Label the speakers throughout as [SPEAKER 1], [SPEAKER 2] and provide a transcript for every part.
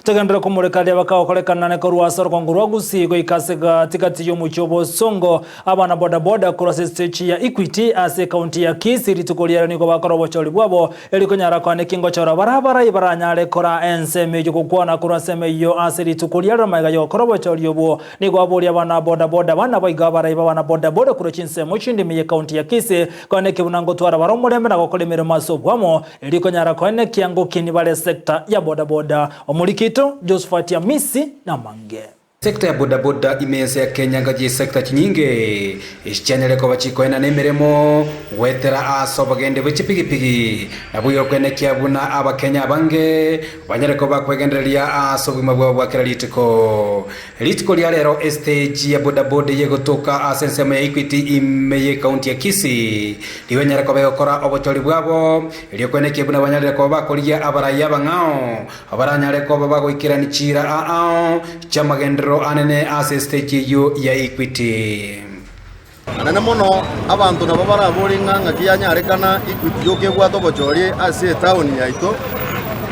[SPEAKER 1] tegendera kumurekalia bakaokorekana ne korwasoro kongurwa gusigo ikasega tikati yomuchobo songo abana boda boda cross stage ya Equity ase county ya Kisii ritukuliera niko bakorobo choli bwabo elikonyara kwa nekingo chora barabara ibaranyare kora enseme yo kukwana kora seme yo ase ritukuliera maiga yo korobo choli yobo niko abuli abana boda boda bana baigabara ibana boda boda kuro chinse muchindi miye county ya Kisii kwa neki unango twara baromurembe na kokolemere masobwamo elikonyara kwa nekiango kini bale sekta ya boda boda omulikito Josephat ya Misi na Mange.
[SPEAKER 2] Sekta ya bodaboda imeze ya Kenya ngaji sekta chinyinge ishichanyele kwa bachiko ena nemeremo wetera aso bagende bechipigipigi nabuyo kwene kiabuna aba Kenya abange banyere ko bakwegenderia aso bimabwa bwakira litiko lya lero stage ya bodaboda yegotoka asensema ya Equity imeye county ya Kisii liwenyere ko bakora obocholi bwabo iliyo kwene kiabuna banyere ko bakolia abaraya bangao abaranyare ko bagoikira nichira chamagendero anene ase stage yo ya Equity
[SPEAKER 3] anene mono abantu nabo baraboringa ngakiyanyarikana Equity yoke bwato bochori ase town yaito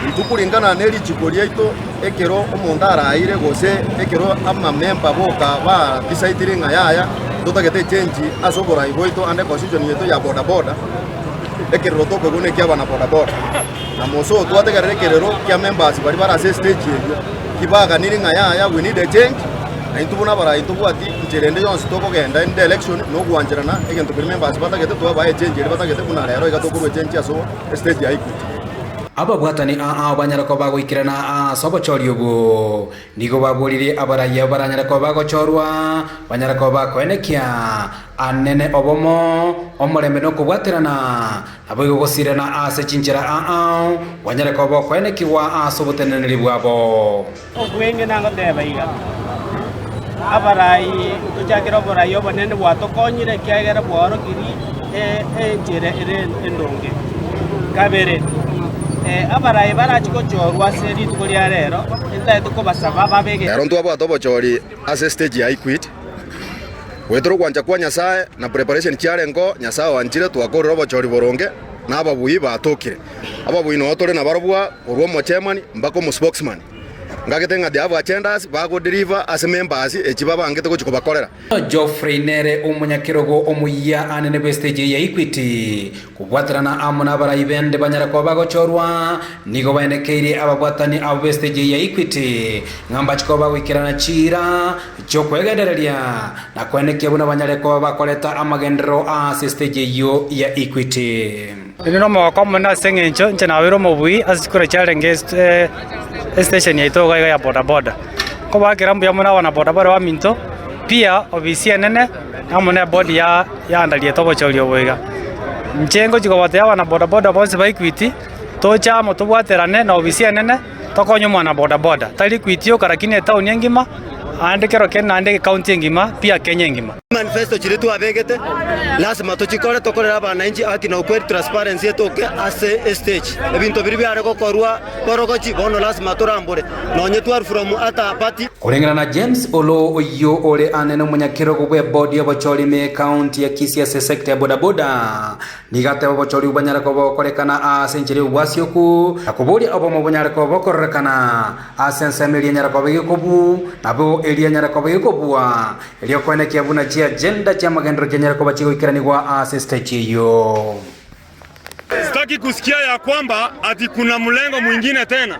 [SPEAKER 3] itukulingana neri chikori yaito ekero omuntu araire gose ekero ama member boka ba deciding yaya tutagete change asobora iboito ande constitution yeto ya boda boda ekero toko gune kyabana boda boda na moso twategerere kerero kya members bari bara ase stage yo kibaga niri ngaya we need a change na intubuna bara itubuati njerende yonse toko genda in the election no gwanjirana egento kuri members batagete tuwa bae change batagete kuna rero igatoko change aso stage ya Equity
[SPEAKER 2] aba bwatani banyara ko bagoikirana sobochori ugo nigo baburire abaraya baranyara ko bagochorwa banyara ko bakoenekia anene obomo omorembe no kubwaterana abigo gosirana ase chinchira banyara ko bakoenekiwa asoboteneneri bwabo
[SPEAKER 4] ogwenge nango tebaiga abarai tujakira borayo banene bwatokonyire kyagera bwaro kiri njire ere endonge kabere abarai barachiko chorwa seri tukolia rero enda tuko basaba babege
[SPEAKER 3] rero ntwa bwato bochori ase stage ya Equity wetro kwanja kwa Nyasaye na preparation chiarengo Nyasaye wanjire twakorera bochori boronge na ababuyi batokire ababuyi no tore na barobwa urwo mo chairman mbako mo spokesman ngagetenga de aba agendas bago deliver as members echibaba ngete ko chikobakorera
[SPEAKER 2] Geoffrey Nere umunyakirogo omuya anene bestage ya Equity kubwaterana amuna barayibende banyara ko bagochorwa nigo banekeire ababwatani abo bestage ya Equity ngamba chiko bagwikirana chira cyo kwegendereria na kweneke buna banyare ko bakoleta amagendero a stage yo ya Equity
[SPEAKER 5] nino mo komona sengencho nchana wiro mobui asikura challenge station ya itoga ya boda boda ko bakirambu ya muna wana boda boda wa minto pia obisi nene amune body ya andalie tobochori obwega mchengo chiko bate ya wana boda boda bonse ba Equity tocha mo tobwaterane na obisi nene tokonyo mwana boda boda tali Equity yo karakine town ngima ande kero kena ande county ngima pia Kenya ngima
[SPEAKER 6] manifesto chiretu abegete lazima tuchikore tokorera abana inji haki na ukweli transparency etoke ase stage ebintu biri byare gokorwa borogochi bono lazima turambure nonye twar from ata party
[SPEAKER 2] kulingana na James Olo oyo ole anene munyakiro kubwe body y'abachori me county ya Kisii ase sector ya boda boda nigate abachori banyara ko bokorekana ase njire ubwasioku akubuli abo mubanyara ko bokorekana ase nsemeli nyara ko bikobu nabo elia nyara ko bikobua elio kwene kiabuna chia agenda cha magendro kenyara ko bachigo ikiranigwa ase stage yo.
[SPEAKER 7] Sitaki kusikia ya kwamba ati kuna mlengo mwingine tena,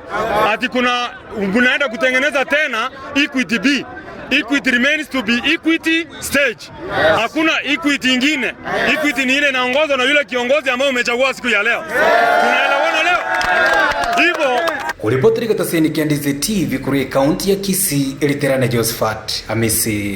[SPEAKER 7] ati kuna unaenda kutengeneza tena Equity B. Equity remains to be Equity stage. Hakuna Equity ingine. Equity ni ile inaongozwa na yule kiongozi ambaye umechagua siku ya leo. Tunaelewana leo? Hivyo
[SPEAKER 2] kuripoti katika Kendize TV kuri county ya Kisii, Eliterane Josephat Amisi.